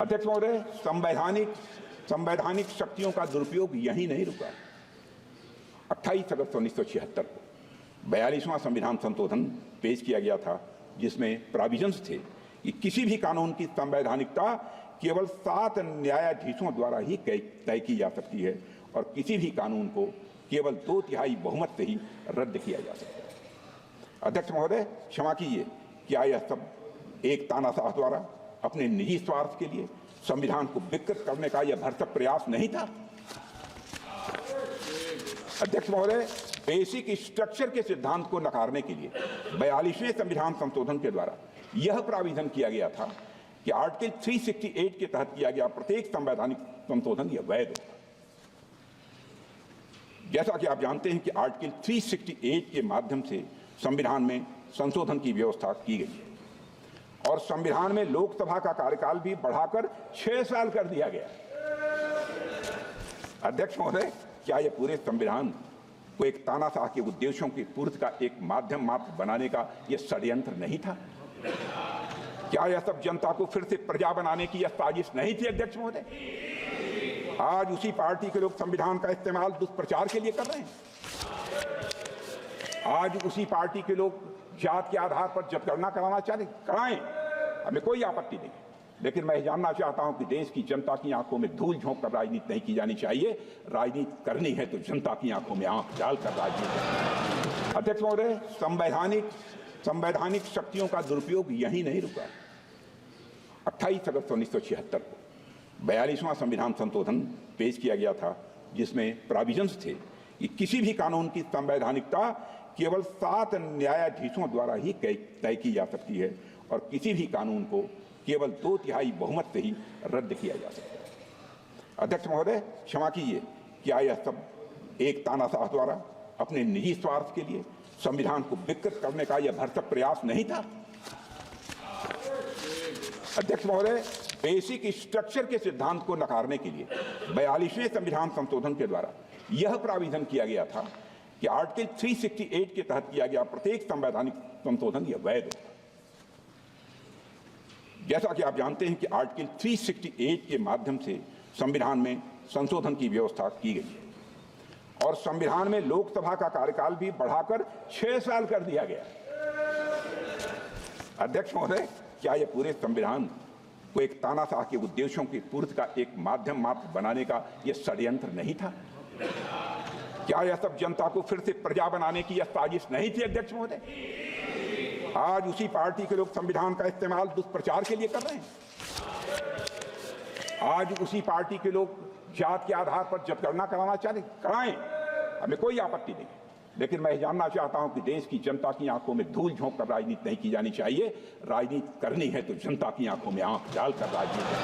अध्यक्ष महोदय, संवैधानिक शक्तियों का दुरुपयोग यही नहीं रुका। 28 अगस्त 1976 को 42वां संविधान संशोधन पेश किया गया था, जिसमें प्रोविजंस थे कि किसी भी कानून की संवैधानिकता केवल 7 न्यायाधीशों द्वारा ही तय की जा सकती है और किसी भी कानून को केवल 2/3 बहुमत से ही रद्द किया जा सकता है। अध्यक्ष महोदय, क्षमा कीजिए, क्या यह सब एक तानाशाह द्वारा अपने निजी स्वार्थ के लिए संविधान को विकृत करने का यह भरसक प्रयास नहीं था? अध्यक्ष महोदय, बेसिक स्ट्रक्चर के सिद्धांत को नकारने के लिए 42वें संविधान संशोधन के द्वारा यह प्राविधान किया गया था कि आर्टिकल 368 के तहत किया गया प्रत्येक संवैधानिक संशोधन यह वैध होगा। जैसा कि आप जानते हैं कि आर्टिकल 368 के माध्यम से संविधान में संशोधन की व्यवस्था की गई है और संविधान में लोकसभा का कार्यकाल भी बढ़ाकर 6 साल कर दिया गया। अध्यक्ष महोदय, क्या यह पूरे संविधान को एक तानाशाह के उद्देश्यों की पूर्ति का एक माध्यम मात्र बनाने का यह षड्यंत्र नहीं था? क्या यह सब जनता को फिर से प्रजा बनाने की यह साजिश नहीं थी? अध्यक्ष महोदय, आज उसी पार्टी के लोग संविधान का इस्तेमाल दुष्प्रचार के लिए कर रहे हैं। आज उसी पार्टी के लोग जात के आधार पर जनगणना कराना चाहते, कराएं, हमें कोई आपत्ति नहीं, लेकिन मैं जानना चाहता हूं कि देश की जनता की आंखों में धूल झोंक कर राजनीति नहीं की जानी चाहिए। राजनीति करनी है तो जनता की आंखों में आंख डालकर राजनीति। अध्यक्ष महोदय, संवैधानिक शक्तियों का दुरुपयोग यही नहीं रुका। 28 अगस्त 1976 को 42वां संविधान संशोधन पेश किया गया था, जिसमें प्रोविजंस थे कि किसी भी कानून की संवैधानिकता केवल 7 न्यायाधीशों द्वारा ही तय की जा सकती है और किसी भी कानून को केवल 2/3 बहुमत से ही रद्द किया जा सकता है। अध्यक्ष महोदय, क्षमा कीजिए, क्या यह सब एक तानाशाह द्वारा अपने निजी स्वार्थ के लिए संविधान को विकृत करने का यह भरसक प्रयास नहीं था? अध्यक्ष महोदय, बेसिक स्ट्रक्चर के सिद्धांत को नकारने के लिए 42वें संविधान संशोधन के द्वारा यह प्राविधान किया गया था कि आर्टिकल 368 के तहत किया गया प्रत्येक संवैधानिक संशोधन यह वैध होगा। जैसा कि आप जानते हैं कि आर्टिकल 368 के माध्यम से संविधान में संशोधन की व्यवस्था की गई है और संविधान में लोकसभा का कार्यकाल भी बढ़ाकर 6 साल कर दिया गया। अध्यक्ष महोदय, क्या यह पूरे संविधान को एक तानाशाह के उद्देश्यों की पूर्ति का एक माध्यम मात्र बनाने का यह षड्यंत्र नहीं था? क्या यह सब जनता को फिर से प्रजा बनाने की यह साजिश नहीं थी? अध्यक्ष महोदय, आज उसी पार्टी के लोग संविधान का इस्तेमाल दुष्प्रचार के लिए कर रहे हैं। आज उसी पार्टी के लोग जात के आधार पर जनगणना कराना चाहते, कराएं, हमें कोई आपत्ति नहीं, लेकिन मैं जानना चाहता हूं कि देश की जनता की आंखों में धूल झोंक कर राजनीति नहीं की जानी चाहिए। राजनीति करनी है तो जनता की आंखों में आंख डालकर राजनीति